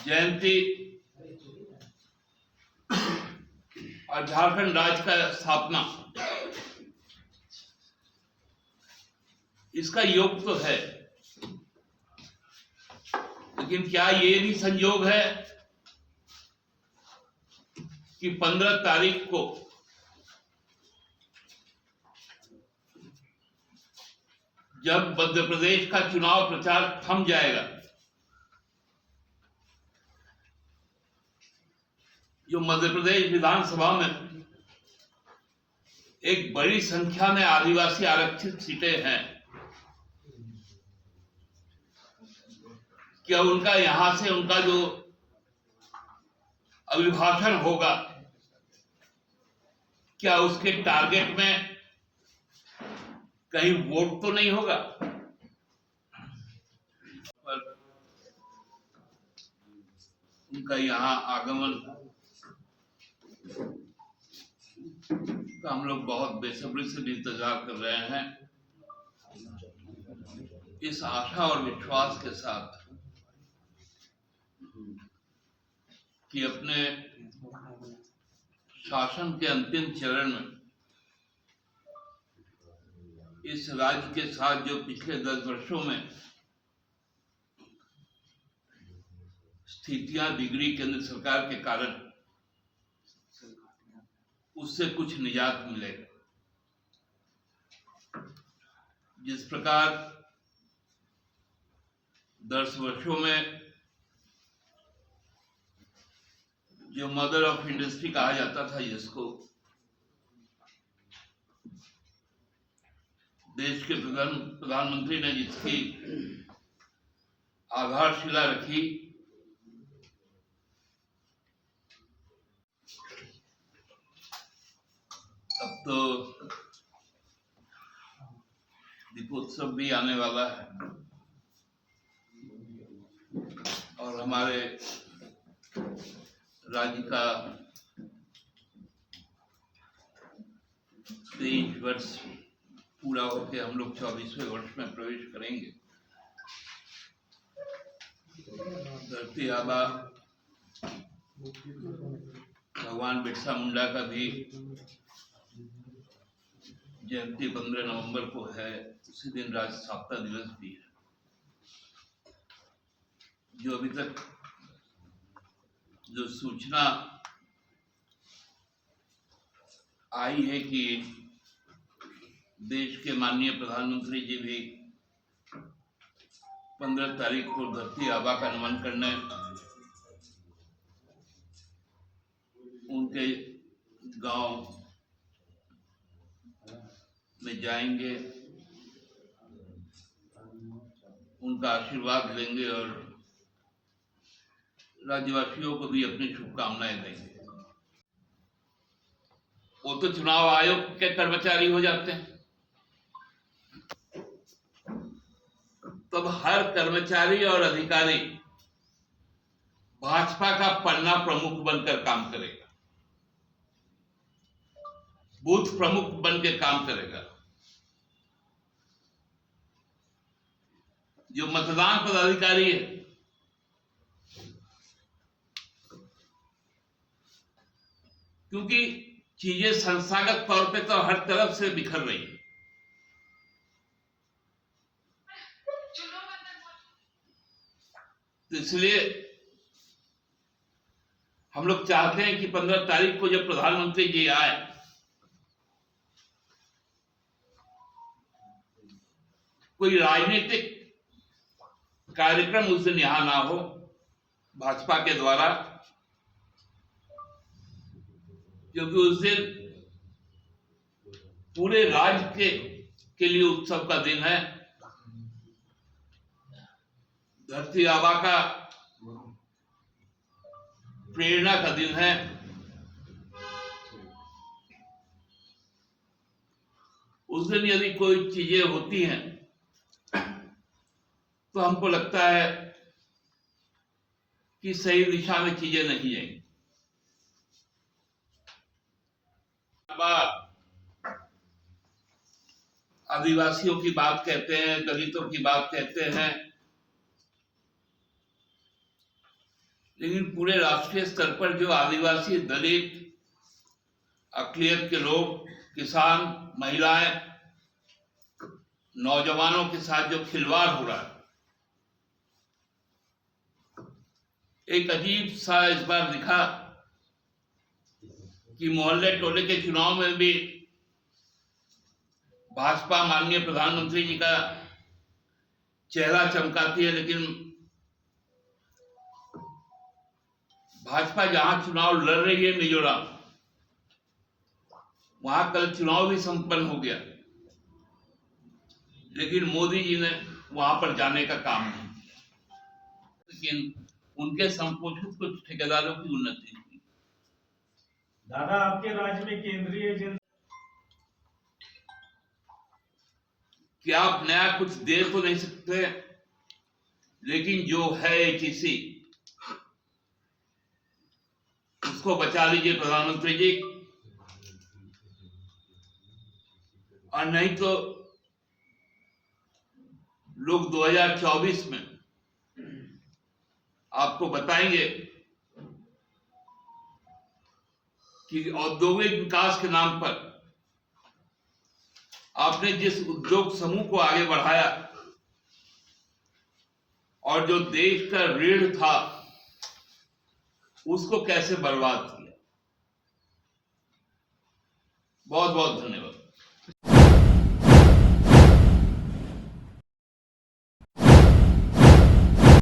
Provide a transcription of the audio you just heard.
जयंती और झारखंड राज्य का स्थापना, इसका योग तो है, लेकिन क्या ये भी संयोग है कि 15 तारीख को जब मध्य प्रदेश का चुनाव प्रचार थम जाएगा, जो मध्य प्रदेश विधानसभा में एक बड़ी संख्या में आदिवासी आरक्षित सीटें हैं, क्या उनका यहां से उनका जो अभिभाषण होगा, क्या उसके टारगेट में कहीं वोट तो नहीं होगा? पर उनका यहाँ आगमन का हम लोग बहुत बेसब्री से इंतजार कर रहे हैं, इस आशा और विश्वास के साथ कि अपने शासन के अंतिम चरण में इस राज्य के साथ जो पिछले 10 वर्षों में स्थितियां बिगड़ी केंद्र सरकार के कारण, उससे कुछ निजात मिलेगा। जिस प्रकार 10 वर्षों में जो मदर ऑफ इंडस्ट्री कहा जाता था, जिसको देश के प्रधानमंत्री ने जिसकी आधारशिला रखी, अब तो दीपोत्सव भी आने वाला है और हमारे राज्य का 23 वर्ष पूरा होकर हम लोग 24वें वर्ष में प्रवेश करेंगे। धरती आबा भगवान बिरसा मुंडा का भी जयंती 15 नवंबर को है, उसी दिन राज्य स्थापना दिवस भी है। जो अभी तक जो सूचना आई है कि देश के माननीय प्रधानमंत्री जी भी 15 तारीख को धरती आबा का नमन करने उनके गांव में जाएंगे, उनका आशीर्वाद लेंगे और राज्यवासियों को भी अपनी शुभकामनाएं देंगे। वो तो चुनाव आयोग के कर्मचारी हो जाते हैं, तब हर कर्मचारी और अधिकारी भाजपा का पन्ना प्रमुख बनकर काम करेगा, बूथ प्रमुख बनकर काम करेगा। जो मतदान पदाधिकारी है, क्योंकि चीजें संस्थागत तौर पे तो हर तरफ से बिखर रही है, तो इसलिए हम लोग चाहते हैं कि 15 तारीख को जब प्रधानमंत्री जी आए, कोई राजनीतिक कार्यक्रम उस दिन यहां ना हो भाजपा के द्वारा, क्योंकि उस दिन पूरे राज्य के लिए उत्सव का दिन है। धरती आबा का प्रेरणा का दिन है। उस दिन यदि कोई चीजें होती हैं तो हमको लगता है कि सही दिशा में चीजें नहीं जाएंगी। आदिवासियों की बात कहते हैं, दलितों की बात कहते हैं, लेकिन पूरे राष्ट्रीय स्तर पर जो आदिवासी, दलित, अकलियत के लोग, किसान, महिलाएं, नौजवानों के साथ जो खिलवाड़ हो रहा है, एक अजीब सा इस बार दिखा कि मोहल्ले टोले के चुनाव में भी भाजपा माननीय प्रधानमंत्री जी का चेहरा चमकाती है, लेकिन भाजपा जहां चुनाव लड़ रही है मिजोरम, वहां कल चुनाव भी संपन्न हो गया, लेकिन मोदी जी ने वहां पर जाने का काम नहीं किया, लेकिन उनके संपोषित कुछ ठेकेदारों की उन्नति हुई। दादा, आपके राज्य में केंद्रीय एजेंसी क्या आप नया कुछ दे तो नहीं सकते, लेकिन जो है एचईसी उसको बचा लीजिए प्रधानमंत्री जी, और नहीं तो लोग 2024 में आपको बताएंगे कि औद्योगिक विकास के नाम पर आपने जिस उद्योग समूह को आगे बढ़ाया और जो देश का रीढ़ था उसको कैसे बर्बाद किया। बहुत बहुत धन्यवाद।